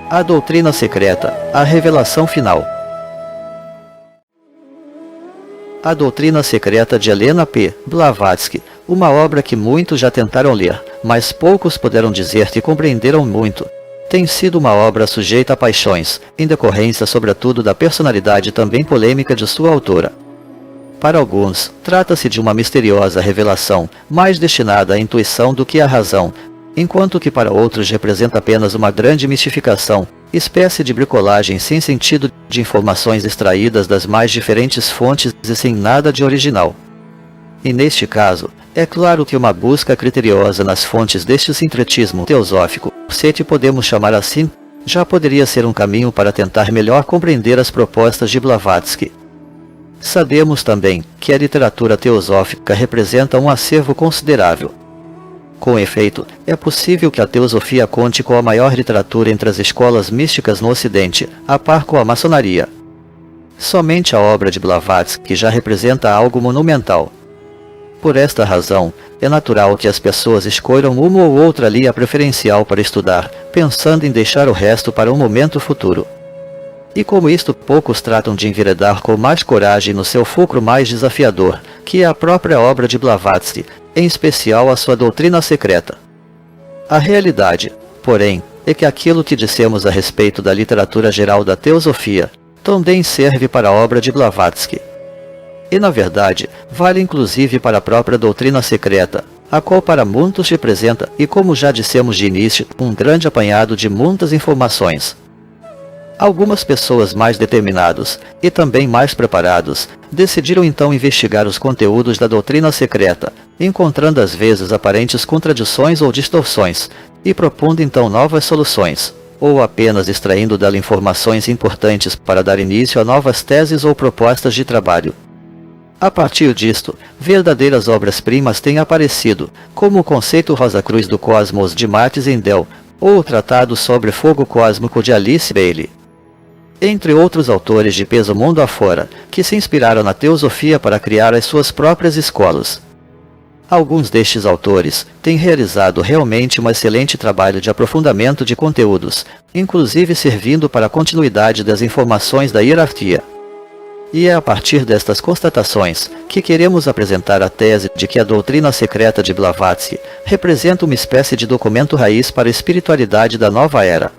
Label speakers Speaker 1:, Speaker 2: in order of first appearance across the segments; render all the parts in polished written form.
Speaker 1: A doutrina secreta, a revelação final. A doutrina secreta de Helena P. Blavatsky, uma obra que muitos já tentaram ler, mas poucos puderam dizer que compreenderam muito. Tem sido uma obra sujeita a paixões, em decorrência sobretudo da personalidade também polêmica de sua autora. Para alguns, trata-se de uma misteriosa revelação, mais destinada à intuição do que à razão, enquanto que para outros representa apenas uma grande mistificação, espécie de bricolagem sem sentido de informações extraídas das mais diferentes fontes e sem nada de original. E neste caso, é claro que uma busca criteriosa nas fontes deste sincretismo teosófico, se te podemos chamar assim, já poderia ser um caminho para tentar melhor compreender as propostas de Blavatsky. Sabemos também que a literatura teosófica representa um acervo considerável. Com efeito, é possível que a teosofia conte com a maior literatura entre as escolas místicas no Ocidente, a par com a maçonaria. Somente a obra de Blavatsky já representa algo monumental. Por esta razão, é natural que as pessoas escolham uma ou outra linha preferencial para estudar, pensando em deixar o resto para um momento futuro. E como isto, poucos tratam de enveredar com mais coragem no seu fulcro mais desafiador, que é a própria obra de Blavatsky, em especial a sua doutrina secreta. A realidade, porém, é que aquilo que dissemos a respeito da literatura geral da teosofia, também serve para a obra de Blavatsky. E na verdade, vale inclusive para a própria doutrina secreta, a qual para muitos representa, e como já dissemos de início, um grande apanhado de muitas informações. Algumas pessoas mais determinadas, e também mais preparados, decidiram então investigar os conteúdos da doutrina secreta, encontrando às vezes aparentes contradições ou distorções, e propondo então novas soluções, ou apenas extraindo dela informações importantes para dar início a novas teses ou propostas de trabalho. A partir disto, verdadeiras obras-primas têm aparecido, como o conceito Rosa Cruz do Cosmos de Martins Endel, ou o Tratado sobre Fogo Cósmico de Alice Bailey. Entre outros autores de peso mundo afora, que se inspiraram na teosofia para criar as suas próprias escolas. Alguns destes autores têm realizado realmente um excelente trabalho de aprofundamento de conteúdos, inclusive servindo para a continuidade das informações da hierarquia. E é a partir destas constatações que queremos apresentar a tese de que a doutrina secreta de Blavatsky representa uma espécie de documento raiz para a espiritualidade da nova era.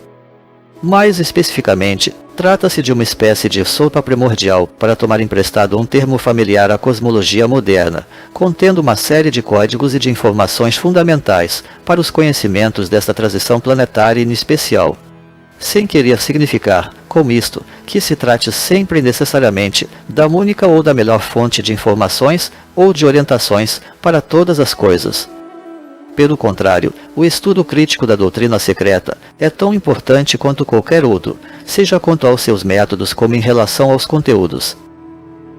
Speaker 1: Mais especificamente, trata-se de uma espécie de sopa primordial, para tomar emprestado um termo familiar à cosmologia moderna, contendo uma série de códigos e de informações fundamentais para os conhecimentos desta transição planetária em especial. Sem querer significar, com isto, que se trate sempre necessariamente da única ou da melhor fonte de informações ou de orientações para todas as coisas. Pelo contrário, o estudo crítico da doutrina secreta é tão importante quanto qualquer outro, seja quanto aos seus métodos como em relação aos conteúdos.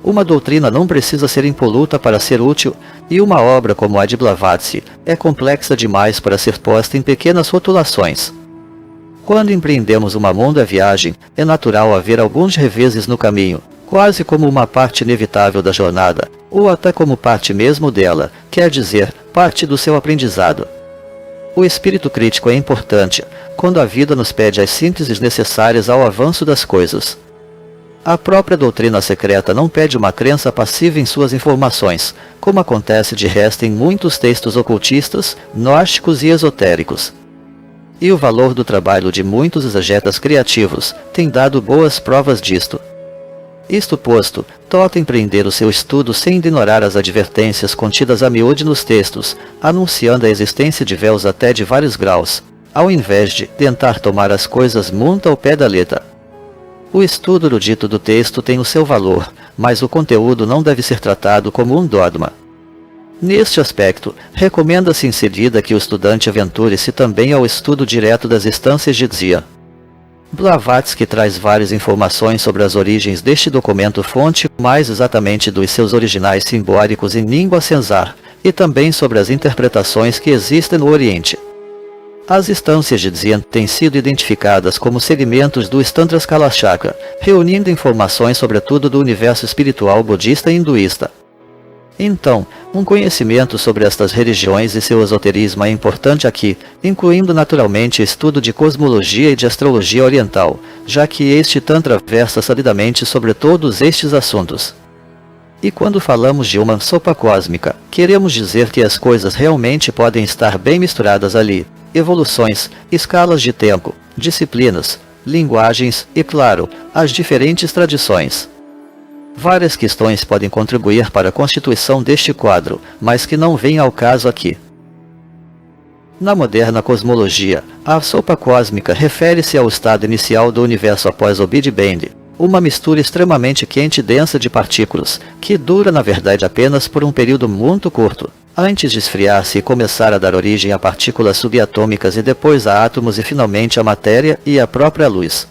Speaker 1: Uma doutrina não precisa ser impoluta para ser útil, e uma obra como a de Blavatsky é complexa demais para ser posta em pequenas rotulações. Quando empreendemos uma longa viagem, é natural haver alguns reveses no caminho, quase como uma parte inevitável da jornada, ou até como parte mesmo dela, quer dizer, parte do seu aprendizado. O espírito crítico é importante, quando a vida nos pede as sínteses necessárias ao avanço das coisas. A própria doutrina secreta não pede uma crença passiva em suas informações, como acontece de resto em muitos textos ocultistas, gnósticos e esotéricos. E o valor do trabalho de muitos exegetas criativos tem dado boas provas disto. Isto posto, toca empreender o seu estudo sem ignorar as advertências contidas a miúde nos textos, anunciando a existência de véus até de vários graus, ao invés de tentar tomar as coisas muito ao pé da letra. O estudo erudito do texto tem o seu valor, mas o conteúdo não deve ser tratado como um dogma. Neste aspecto, recomenda-se em seguida que o estudante aventure-se também ao estudo direto das instâncias de Dzia. Blavatsky traz várias informações sobre as origens deste documento-fonte, mais exatamente dos seus originais simbólicos em língua senzar, e também sobre as interpretações que existem no Oriente. As instâncias de Dzyan têm sido identificadas como segmentos do Stantraskala Chakra, reunindo informações sobretudo do universo espiritual budista e hinduísta. Então, Um conhecimento sobre estas religiões e seu esoterismo é importante aqui, incluindo naturalmente estudo de cosmologia e de astrologia oriental, já que este Tantra versa solidamente sobre todos estes assuntos. E quando falamos de uma sopa cósmica, queremos dizer que as coisas realmente podem estar bem misturadas ali: evoluções, escalas de tempo, disciplinas, linguagens e, claro, as diferentes tradições. Várias questões podem contribuir para a constituição deste quadro, mas que não vêm ao caso aqui. Na moderna cosmologia, a sopa cósmica refere-se ao estado inicial do universo após o Big Bang, uma mistura extremamente quente e densa de partículas, que dura na verdade apenas por um período muito curto, antes de esfriar-se e começar a dar origem a partículas subatômicas e depois a átomos e finalmente a matéria e a própria luz.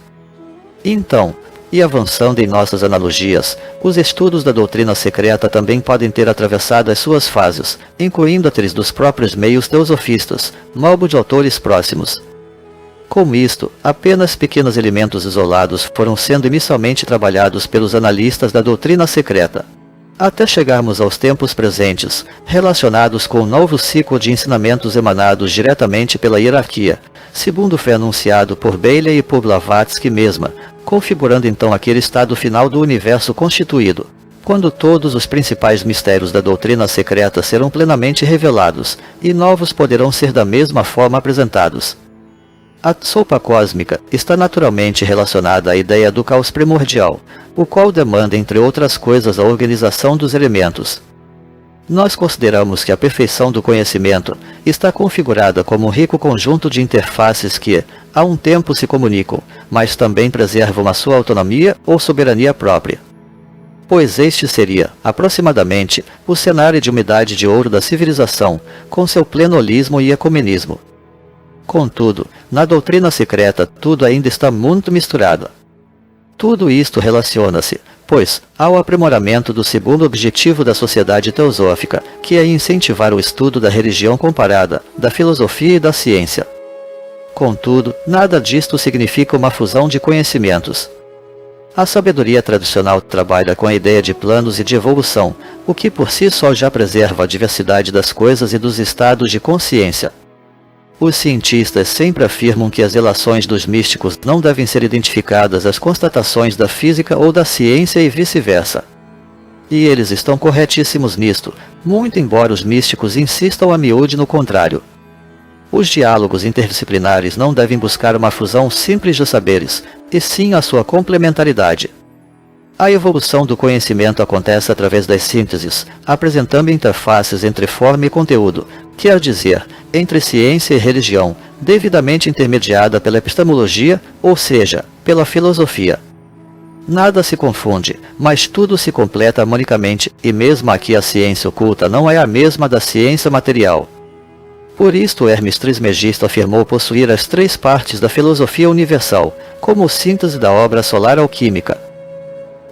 Speaker 1: Então, e avançando em nossas analogias, os estudos da doutrina secreta também podem ter atravessado as suas fases, incluindo aqueles dos próprios meios teosofistas, malbo de autores próximos. Com isto, apenas pequenos elementos isolados foram sendo inicialmente trabalhados pelos analistas da doutrina secreta, até chegarmos aos tempos presentes, relacionados com o novo ciclo de ensinamentos emanados diretamente pela hierarquia, segundo foi anunciado por Bailey e por Blavatsky mesma, configurando então aquele estado final do universo constituído, quando todos os principais mistérios da doutrina secreta serão plenamente revelados, e novos poderão ser da mesma forma apresentados. A sopa cósmica está naturalmente relacionada à ideia do caos primordial, o qual demanda, entre outras coisas, a organização dos elementos. Nós consideramos que a perfeição do conhecimento está configurada como um rico conjunto de interfaces que, a um tempo, se comunicam, mas também preservam a sua autonomia ou soberania própria. Pois este seria, aproximadamente, o cenário de uma idade de ouro da civilização, com seu pleno holismo e ecumenismo. Contudo, na doutrina secreta tudo ainda está muito misturado. Tudo isto relaciona-se, pois, ao aprimoramento do segundo objetivo da sociedade teosófica, que é incentivar o estudo da religião comparada, da filosofia e da ciência. Contudo, nada disto significa uma fusão de conhecimentos. A sabedoria tradicional trabalha com a ideia de planos e de evolução, o que por si só já preserva a diversidade das coisas e dos estados de consciência. Os cientistas sempre afirmam que as relações dos místicos não devem ser identificadas às constatações da física ou da ciência e vice-versa. E eles estão corretíssimos nisto, muito embora os místicos insistam a miúde no contrário. Os diálogos interdisciplinares não devem buscar uma fusão simples de saberes, e sim a sua complementaridade. A evolução do conhecimento acontece através das sínteses, apresentando interfaces entre forma e conteúdo, quer dizer, entre ciência e religião, devidamente intermediada pela epistemologia, ou seja, pela filosofia. Nada se confunde, mas tudo se completa harmonicamente, e mesmo aqui a ciência oculta não é a mesma da ciência material. Por isto Hermes Trismegisto afirmou possuir as três partes da filosofia universal, como síntese da obra solar alquímica.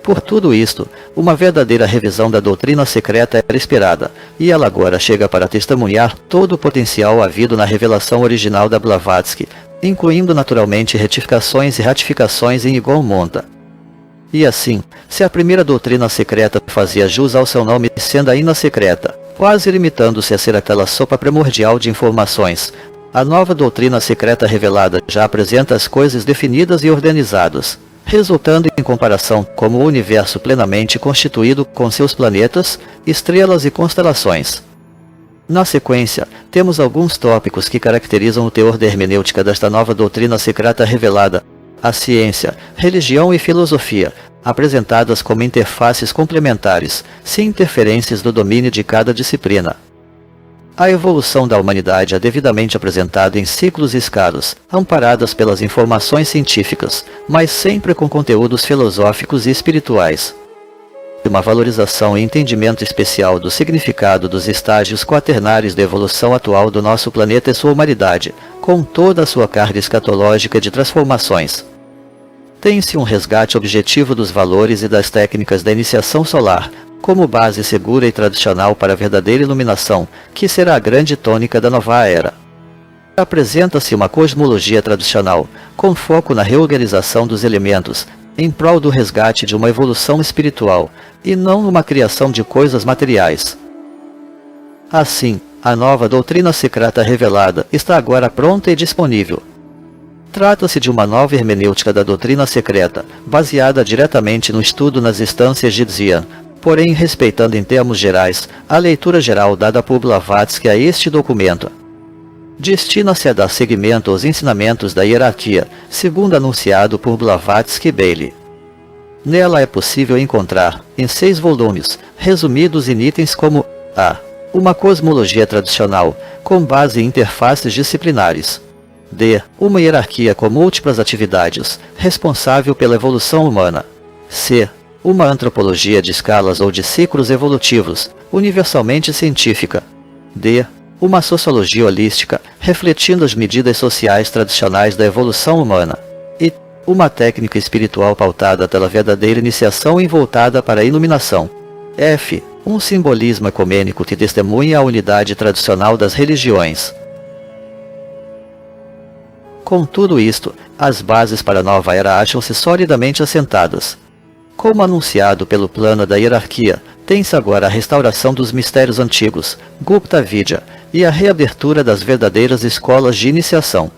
Speaker 1: Por tudo isto, uma verdadeira revisão da doutrina secreta era esperada, e ela agora chega para testemunhar todo o potencial havido na revelação original da Blavatsky, incluindo naturalmente retificações e ratificações em igual monta. E assim, se a primeira doutrina secreta fazia jus ao seu nome sendo ainda secreta, quase limitando-se a ser aquela sopa primordial de informações, a nova doutrina secreta revelada já apresenta as coisas definidas e organizadas, resultando em comparação como o universo plenamente constituído com seus planetas, estrelas e constelações. Na sequência, temos alguns tópicos que caracterizam o teor da hermenêutica desta nova doutrina secreta revelada: a ciência, religião e filosofia, apresentadas como interfaces complementares, sem interferências do domínio de cada disciplina. A evolução da humanidade é devidamente apresentada em ciclos e escalas, amparadas pelas informações científicas, mas sempre com conteúdos filosóficos e espirituais. Uma valorização e entendimento especial do significado dos estágios quaternários da evolução atual do nosso planeta e sua humanidade, com toda a sua carga escatológica de transformações. Tem-se um resgate objetivo dos valores e das técnicas da iniciação solar, como base segura e tradicional para a verdadeira iluminação, que será a grande tônica da nova era. Apresenta-se uma cosmologia tradicional, com foco na reorganização dos elementos, em prol do resgate de uma evolução espiritual, e não numa criação de coisas materiais. Assim, a nova doutrina secreta revelada está agora pronta e disponível. Trata-se de uma nova hermenêutica da doutrina secreta, baseada diretamente no estudo nas instâncias de Xi'an, porém respeitando em termos gerais a leitura geral dada por Blavatsky a este documento. Destina-se a dar seguimento aos ensinamentos da hierarquia, segundo anunciado por Blavatsky e Bailey. Nela é possível encontrar, em 6 volumes, resumidos em itens como a. Uma cosmologia tradicional, com base em interfaces disciplinares. D. Uma hierarquia com múltiplas atividades, responsável pela evolução humana. C. Uma antropologia de escalas ou de ciclos evolutivos, universalmente científica. D. Uma sociologia holística, refletindo as medidas sociais tradicionais da evolução humana. E uma técnica espiritual pautada pela verdadeira iniciação e voltada para a iluminação. F. Um simbolismo ecumênico que testemunha a unidade tradicional das religiões. Com tudo isto, as bases para a nova era acham-se solidamente assentadas. Como anunciado pelo plano da hierarquia, tem-se agora a restauração dos mistérios antigos, Gupta Vidya, e a reabertura das verdadeiras escolas de iniciação.